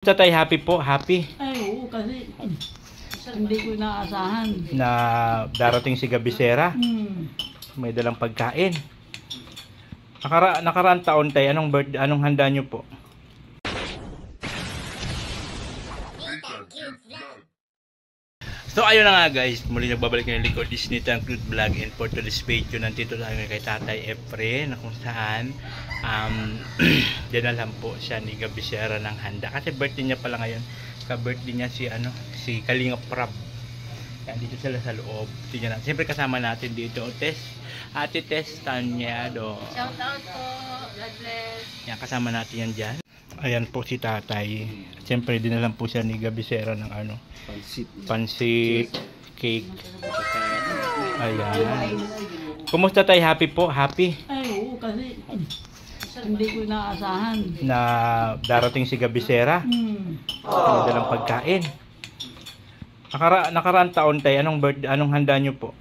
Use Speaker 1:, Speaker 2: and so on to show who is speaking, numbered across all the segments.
Speaker 1: Tatay, happy po, happy.
Speaker 2: Ay, oo, kasi hindi ko inaasahan.
Speaker 1: Na darating si Gabisera.
Speaker 2: Hmm.
Speaker 1: May dalang pagkain. Nakaraan taon tay, anong handa nyo po? So ayun na nga guys, muli nagbabalik ng likod Disney Tan Crude Vlog, and for today's video nandito tayo kay Tatay Efren, na kung saan dinalan po siya ni Gabisera ng handa kasi birthday niya pala ngayon. Ka-birthday niya si Kalinga Prab. Yan, dito sila sa loob. Tingnan natin. Siyempre kasama natin dito Ate Tess Tanyado.
Speaker 3: Shout out po. God bless.
Speaker 1: Yan, kasama natin yan dyan. Ayan po si Tatay. Siyempre dinalan po siya ni Gabisera ng pansit, cake. Ayan. Kumusta tay? Happy po? Happy?
Speaker 2: Ay, oo, kasi hindi ko inaasahan.
Speaker 1: Na darating si Gabisera.
Speaker 2: Hmm.
Speaker 1: May dalang pagkain. Nakaraan taon tay, anong handa nyo po?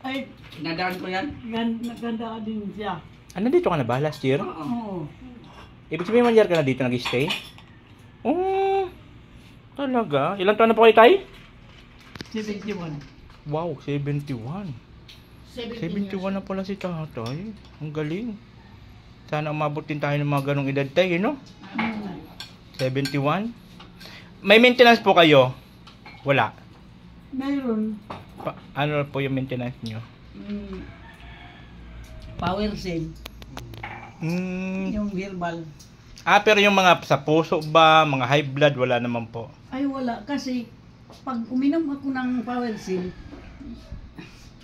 Speaker 2: Ay,
Speaker 4: Nadaan ko yan?
Speaker 2: naganda din siya.
Speaker 1: Dito ka na ba last year?
Speaker 2: Oo.
Speaker 1: Ibig sabihin man ka na dito nag-stay? Oh, talaga? Ilang taon na po kayo tay?
Speaker 2: 71.
Speaker 1: Wow, 71. 71 na pala si Tatay. Ang galing. Sana umabot din tayo ng mga ganong edad tayo, no? 71. May maintenance po kayo? Wala.
Speaker 2: Mayroon.
Speaker 1: Ano po yung maintenance nyo?
Speaker 2: Power cell. Yung herbal.
Speaker 1: Pero yung mga sa puso ba, mga high blood, wala naman po.
Speaker 2: Ay, wala. Kasi pag uminom ako ng power cell,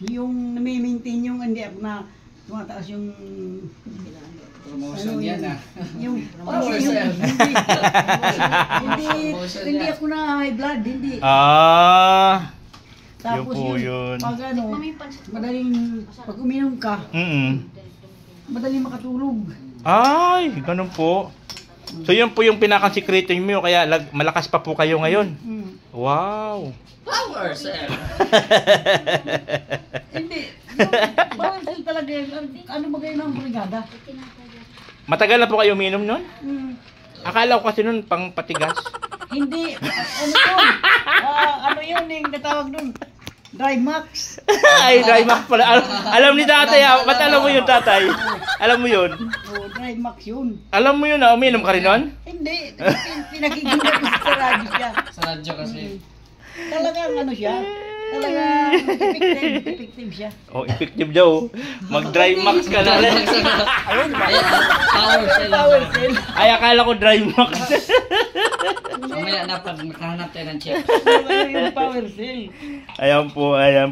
Speaker 2: yung nami-maintain yung hindi ako na tumataas yung
Speaker 4: Promotion yan ah.
Speaker 2: Yung
Speaker 4: Power cell.
Speaker 2: hindi ako na high blood, hindi.
Speaker 1: Yun
Speaker 2: Tapos
Speaker 1: po yun.
Speaker 2: pag madaling, pag uminom ka, madaling makatulog.
Speaker 1: Ay, ganun po. So yun po yung pinaka-secreto nyo, kaya malakas pa po kayo ngayon. Wow.
Speaker 4: Power cell.
Speaker 2: Hindi. Power cell talaga yun. Ano ba kayo ng brigada?
Speaker 1: Matagal na po kayo uminom nun?
Speaker 2: Hmm.
Speaker 1: Akala ko kasi nun pang patigas.
Speaker 2: Hindi. Ano yun? Ano yun yung natawag nun? Dry Max.
Speaker 1: Ay, dry max pala. Alam ni Tatay, ba't alam mo yun, Tatay? Alam mo yun?
Speaker 2: Oh, Dry Max yun.
Speaker 1: Alam mo yun na uminom ka rin nun?
Speaker 2: Hindi. Pinakikita ko sa radyo siya.
Speaker 4: Sa radyo kasi.
Speaker 2: Talagang ano siya? Talagang effective siya.
Speaker 1: Oh, effective daw. Mag-dry max ka na rin.
Speaker 4: Ayun ba? Power cell.
Speaker 2: Power cell.
Speaker 1: Ay, akala ko dry max.
Speaker 4: Mamaya na pag makahanap tayo ng check.
Speaker 2: Yung power cell.
Speaker 1: Ayan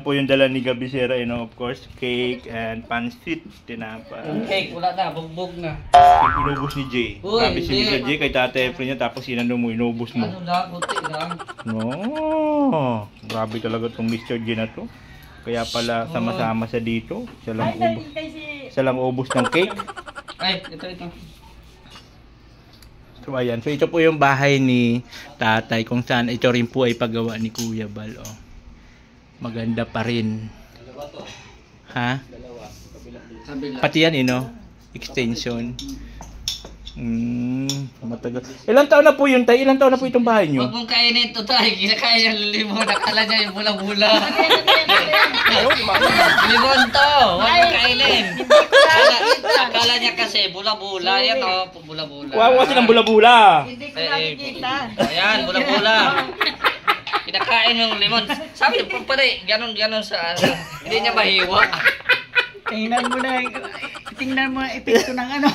Speaker 1: po yung dala ni Gabisera, of course, cake and pansit, tinapa.
Speaker 4: Yung cake, wala na. Bugbog na.
Speaker 1: Yung inubos ni Jay.
Speaker 4: Uy,
Speaker 1: Sabi si
Speaker 4: hindi.
Speaker 1: Mr. Jay kay Tatay Efren niya, tapos sinano mo, inubos mo.
Speaker 4: Ano lang, buti lang.
Speaker 1: No, grabe talaga tong Mr. Jay na to. Kaya pala sama-sama sa dito. Siya lang ubos ng cake.
Speaker 4: Ay, ito.
Speaker 1: So ayan, so ito po yung bahay ni Tatay, kung saan ito rin po ay paggawa ni Kuya Bal. Maganda pa rin. Ha?
Speaker 4: Kabila.
Speaker 1: Pati yan, extension. Matagal. Ilang taon na po yun, Tay? Ilang taon na po itong bahay nyo?
Speaker 4: Huwag mong kainin ito tayo. Kinakain yung limon. Nakala niya yung bula-bula. Limon to. Huwag mong kainin. Akala niya kasi bula-bula. Yan o, bula-bula.
Speaker 1: Wow, kasi ng bula-bula.
Speaker 2: Hindi ko nakikita.
Speaker 4: Ayan, bula-bula. Kinakain yung limon. Sabi niya, pare, ganon sa ano. Hindi niya mahiwa.
Speaker 2: Tingnan mo na epekto ng ano.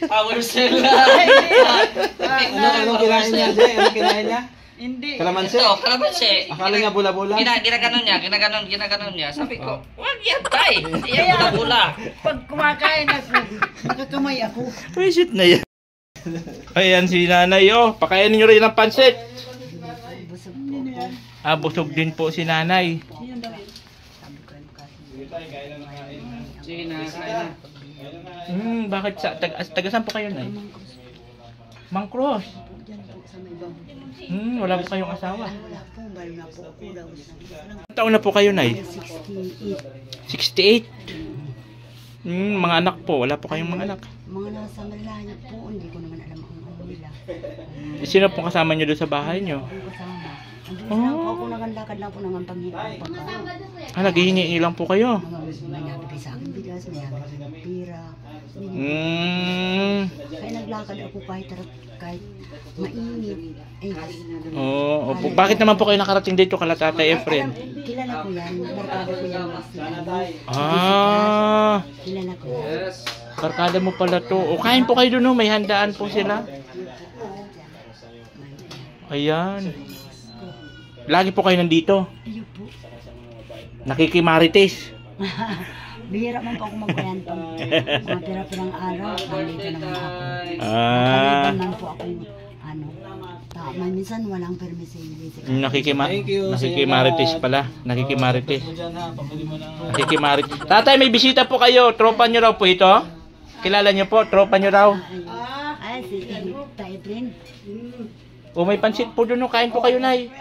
Speaker 4: Power cell.
Speaker 5: Ano kinain niya, Jay? Ano kinain niya?
Speaker 2: Hindi.
Speaker 5: Kalamansi?
Speaker 4: Ito, kalamansi.
Speaker 5: Akala niya bula-bula?
Speaker 4: Ginaganon niya. Sabi ko, wag yan, tay. Hindi yan bula-bula.
Speaker 2: Pag kumakain ako, nakakamay ako.
Speaker 1: Visit na yan. Ayan si Nanay, pakainin nyo rin ng pansit. Busog din po si Nanay.
Speaker 4: Sige na, kain na.
Speaker 1: Bakit taga saan po kayo, Nay? Mang Cross. Wala po kayong asawa.
Speaker 2: Wala po, balo na po ako daw.
Speaker 1: Ilang taon na po kayo, Nay?
Speaker 2: 68.
Speaker 1: 68. Mga anak po, wala po kayong mga anak.
Speaker 2: Mga nasa Malaya po, hindi ko naman alam ang ano nila.
Speaker 1: Sino pong kasama nyo doon sa bahay nyo?
Speaker 2: Ang kasama. Andun lang po ako, nagandakad lang po ng panghingi ng pagkain.
Speaker 1: Naghihingi lang po kayo.
Speaker 2: May nabigay sa akin bigas, may nabigay ng pira. Kaya naglakad ako kahit mainit. Eh,
Speaker 1: Opo. Bakit naman po kayo nakarating dito kala Tatay Efren?
Speaker 2: kilala ko yan, barkada ko yan. Kilala ko yan.
Speaker 1: Barkada mo pala to. O, kain po kayo doon, may handaan po sila. Ayan. Lagi po kayo nandito.
Speaker 2: Ayun po.
Speaker 1: Nakikimarites.
Speaker 2: Bihira man po ako magkwento. Mga pira-pirang araw, nandito naman ako.
Speaker 1: Ah.
Speaker 2: Nakaliban man po ako, may minsan walang permiso.
Speaker 1: Nakikimarites pala. Nakikimarites.
Speaker 5: Mo dyan ha, pabili mo na.
Speaker 1: Nakikimarites. Tatay, may bisita po kayo. Tropa nyo raw po ito. Kilala nyo po, tropa nyo raw.
Speaker 2: Ay, si Taiprin.
Speaker 1: O, may pansit po doon. Kain po kayo, Nay.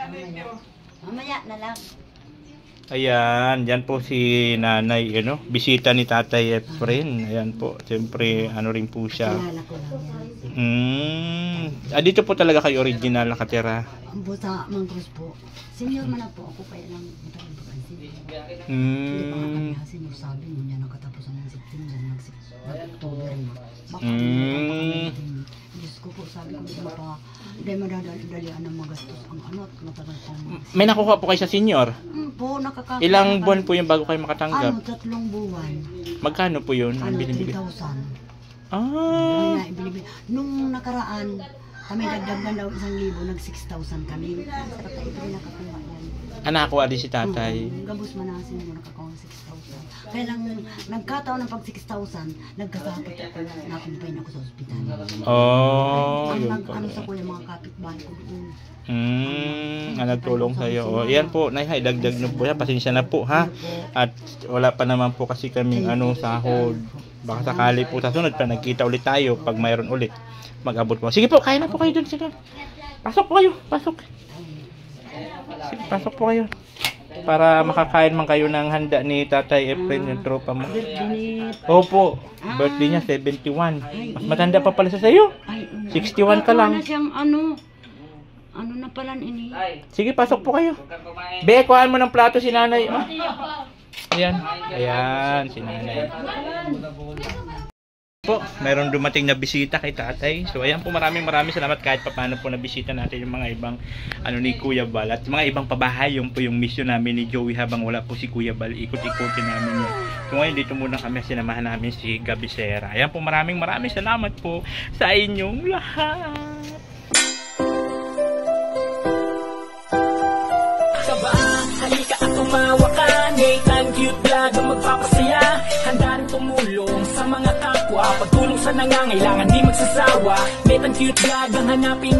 Speaker 2: Mamaya na lang.
Speaker 1: Ayan, yan po si Nanay, bisita ni Tatay Efren. Ayan po, siyempre, rin po siya.
Speaker 2: Kilala ko lang yan.
Speaker 1: Dito po talaga kayo original nakatira.
Speaker 2: Ang buta, Mangkrus po. Senior man na po ako, kaya lang matagal pa kasi. Hindi pa nga kami senior, sabi mo niya nakatapusan ng September, nag-October na. Baka Diyos ko po, sabi ko, hindi madadali-dalian ng magastos ang at matagal pa.
Speaker 1: May nakuha po kayo sa senior?
Speaker 2: Po, nakakakita.
Speaker 1: Ilang buwan po yung bago kayo makatanggap?
Speaker 2: 3 buwan.
Speaker 1: Magkano po yun? Ang binibili?
Speaker 2: 3,000.
Speaker 1: Ah.
Speaker 2: Nung nakaraan, kami dagdagan daw 1,000, nag 6,000 kami. Sarap na ito rin nakakuha yan.
Speaker 1: Nakuha din si Tatay.
Speaker 2: Gabos manasin mo nakakuha ng 6,000. Kaya lang, nagkataon ng pag 6,000, nagkasakit ako, nakumpain ako sa ospital. Ano sa kuya, mga kapitbahay ko doon.
Speaker 1: Nagtulong sa'yo. O, yan po, Nay, dagdag na po yan. Pasensya na po, ha? At wala pa naman po kasi kaming sahod. Baka sakali po sa sunod pa, nagkita ulit tayo. Pag mayroon ulit, mag-abot po. Sige po, kaya na po kayo dun sila. Pasok po kayo, pasok. Sige, pasok po kayo. Para makakain man kayo ng handa ni Tatay Efren, yung tropa mo. Opo, birthday niya 71. Mas matanda pa pala sa sayo. 61 ka lang.
Speaker 2: Siyang ano na pala ini.
Speaker 1: Sige, pasok po kayo. Be, kuhaan mo ng plato si Nanay. Ayan. Ayan, si Nanay. Po, mayroon dumating na bisita kay Tatay. So ayan po, maraming salamat kahit paano po na bisita natin yung mga ibang ni Kuya Bal at mga ibang pabahay. Yung po yung mission namin ni Joey habang wala po si Kuya Bal. Ikot-ikotin namin yun. So ngayon dito muna kami, sinamahan namin si Gabi Sera. Ayan po, maraming salamat po sa inyong lahat.
Speaker 6: Halika at tumawa ka, Nathan Cute Vlog ang magpapasaya. Handa rin tumulong sa mga kapwa, pagtulong sa nangangailangan di magsasawa. Nathan Cute Vlog ang hanapin